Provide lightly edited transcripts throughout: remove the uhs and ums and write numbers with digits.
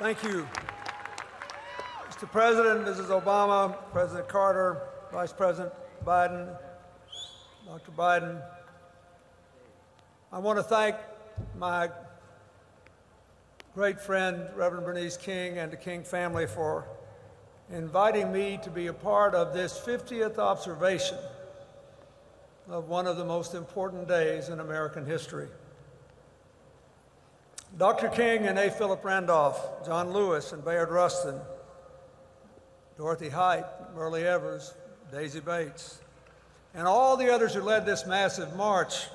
Thank you. Mr. President, Mrs. Obama, President Carter, Vice President Biden, Dr. Biden, I want to thank my great friend, Reverend Bernice King, and the King family for inviting me to be a part of this 50th observation of one of the most important days in American history. Dr. King and A. Philip Randolph, John Lewis and Bayard Rustin, Dorothy Height, Burley Evers, Daisy Bates, and all the others who led this massive march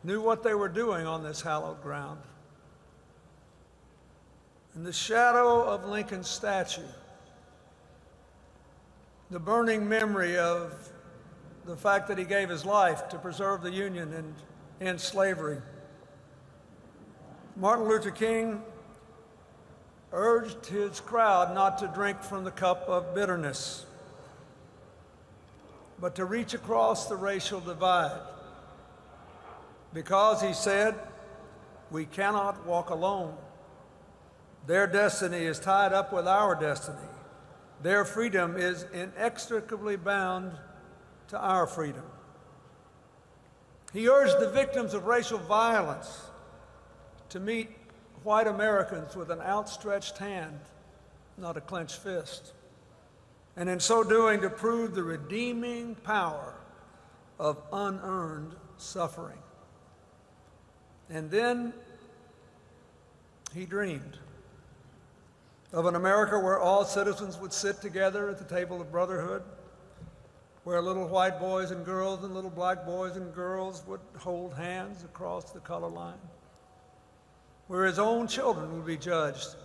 knew what they were doing on this hallowed ground. In the shadow of Lincoln's statue, the burning memory of the fact that he gave his life to preserve the Union and end slavery, Martin Luther King urged his crowd not to drink from the cup of bitterness, but to reach across the racial divide. Because, he said, we cannot walk alone. Their destiny is tied up with our destiny. Their freedom is inextricably bound to our freedom. He urged the victims of racial violence to meet white Americans with an outstretched hand, not a clenched fist, and in so doing to prove the redeeming power of unearned suffering. And then he dreamed of an America where all citizens would sit together at the table of brotherhood, where little white boys and girls and little black boys and girls would hold hands across the color line, where his own children would be judged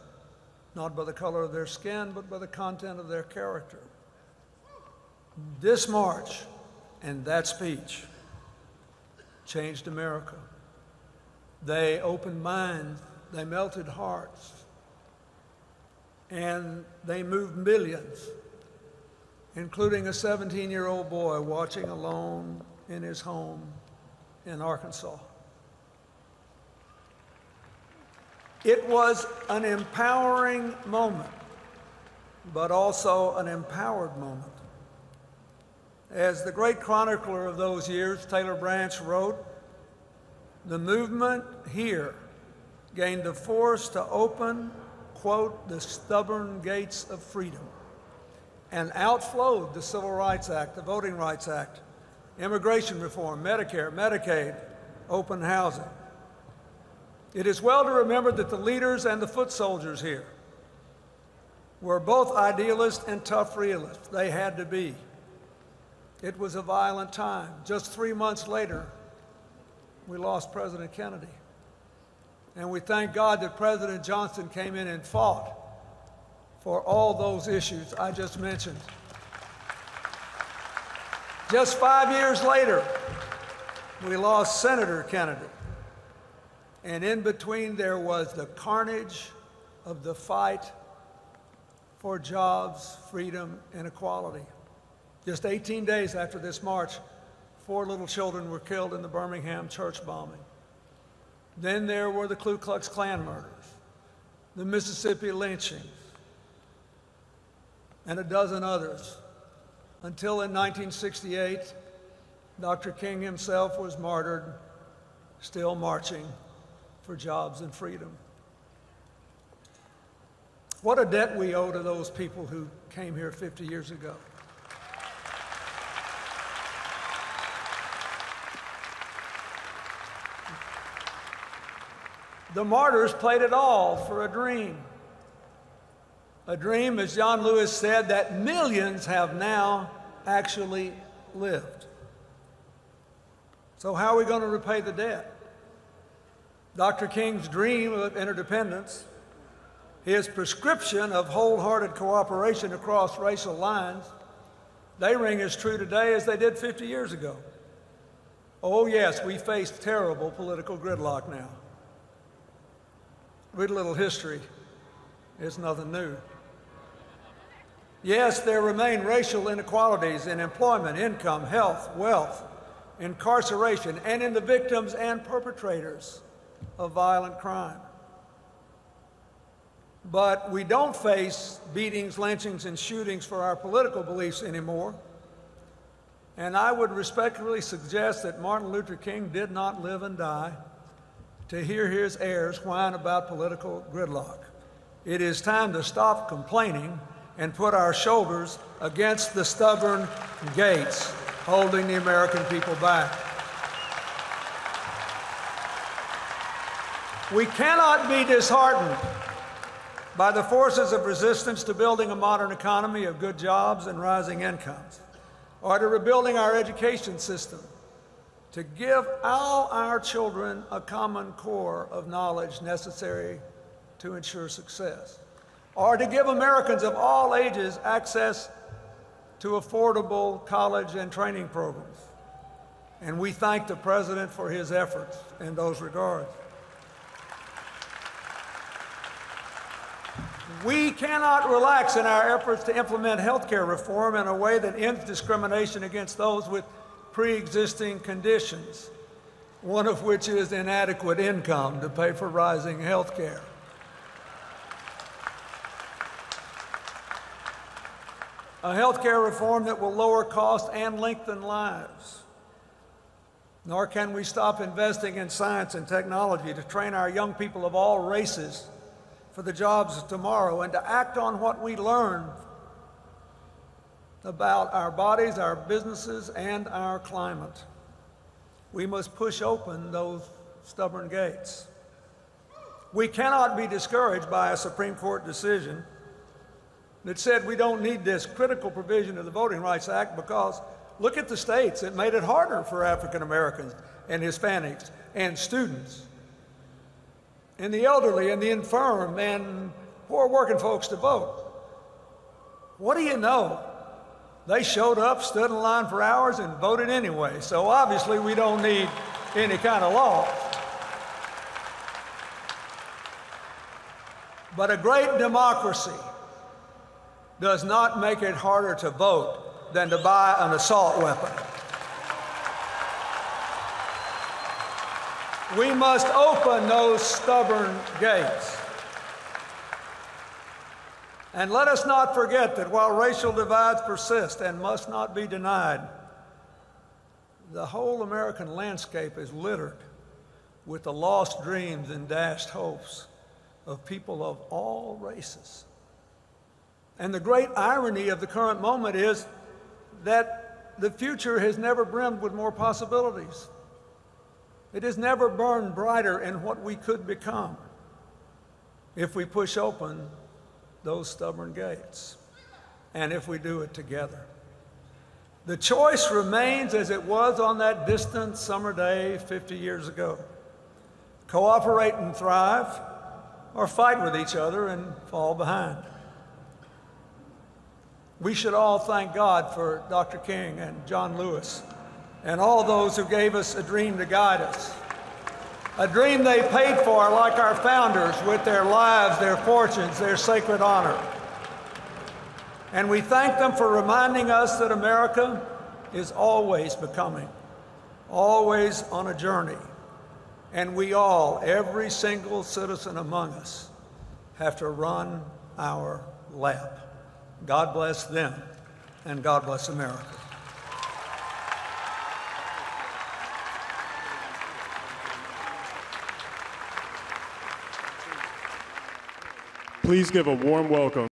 not by the color of their skin, but by the content of their character. This march and that speech changed America. They opened minds, they melted hearts, and they moved millions, including a 17-year-old boy watching alone in his home in Arkansas. It was an empowering moment, but also an empowered moment. As the great chronicler of those years, Taylor Branch, wrote, the movement here gained the force to open, quote, the stubborn gates of freedom, and outflowed the Civil Rights Act, the Voting Rights Act, immigration reform, Medicare, Medicaid, open housing. It is well to remember that the leaders and the foot soldiers here were both idealists and tough realists. They had to be. It was a violent time. Just 3 months later, we lost President Kennedy. And we thank God that President Johnson came in and fought for all those issues I just mentioned. Just 5 years later, we lost Senator Kennedy. And in between there was the carnage of the fight for jobs, freedom, and equality. Just 18 days after this march, 4 little children were killed in the Birmingham church bombing. Then there were the Ku Klux Klan murders, the Mississippi lynchings, and a dozen others, until in 1968, Dr. King himself was martyred, still marching for jobs and freedom. What a debt we owe to those people who came here 50 years ago. The martyrs played it all for a dream. A dream, as John Lewis said, that millions have now actually lived. So how are we going to repay the debt? Dr. King's dream of interdependence, his prescription of wholehearted cooperation across racial lines, they ring as true today as they did 50 years ago. Oh yes, we face terrible political gridlock now. Read a little history. It's nothing new. Yes, there remain racial inequalities in employment, income, health, wealth, incarceration, and in the victims and perpetrators of violent crime. But we don't face beatings, lynchings, and shootings for our political beliefs anymore. And I would respectfully suggest that Martin Luther King did not live and die to hear his heirs whine about political gridlock. It is time to stop complaining and put our shoulders against the stubborn gates holding the American people back. We cannot be disheartened by the forces of resistance to building a modern economy of good jobs and rising incomes, or to rebuilding our education system, to give all our children a common core of knowledge necessary to ensure success, or to give Americans of all ages access to affordable college and training programs. And we thank the President for his efforts in those regards. We cannot relax in our efforts to implement health care reform in a way that ends discrimination against those with pre-existing conditions, one of which is inadequate income to pay for rising health care. A health care reform that will lower costs and lengthen lives. Nor can we stop investing in science and technology to train our young people of all races for the jobs of tomorrow and to act on what we learn about our bodies, our businesses, and our climate. We must push open those stubborn gates. We cannot be discouraged by a Supreme Court decision that said we don't need this critical provision of the Voting Rights Act because look at the states. It made it harder for African Americans and Hispanics and students and the elderly and the infirm and poor working folks to vote. What do you know? They showed up, stood in line for hours, and voted anyway. So obviously we don't need any kind of law. But a great democracy does not make it harder to vote than to buy an assault weapon. We must open those stubborn gates. And let us not forget that while racial divides persist and must not be denied, the whole American landscape is littered with the lost dreams and dashed hopes of people of all races. And the great irony of the current moment is that the future has never brimmed with more possibilities. It has never burned brighter in what we could become if we push open those stubborn gates, and if we do it together. The choice remains as it was on that distant summer day 50 years ago. Cooperate and thrive, or fight with each other and fall behind. We should all thank God for Dr. King and John Lewis and all those who gave us a dream to guide us. A dream they paid for, like our founders, with their lives, their fortunes, their sacred honor. And we thank them for reminding us that America is always becoming, always on a journey. And we all, every single citizen among us, have to run our lap. God bless them, and God bless America. Please give a warm welcome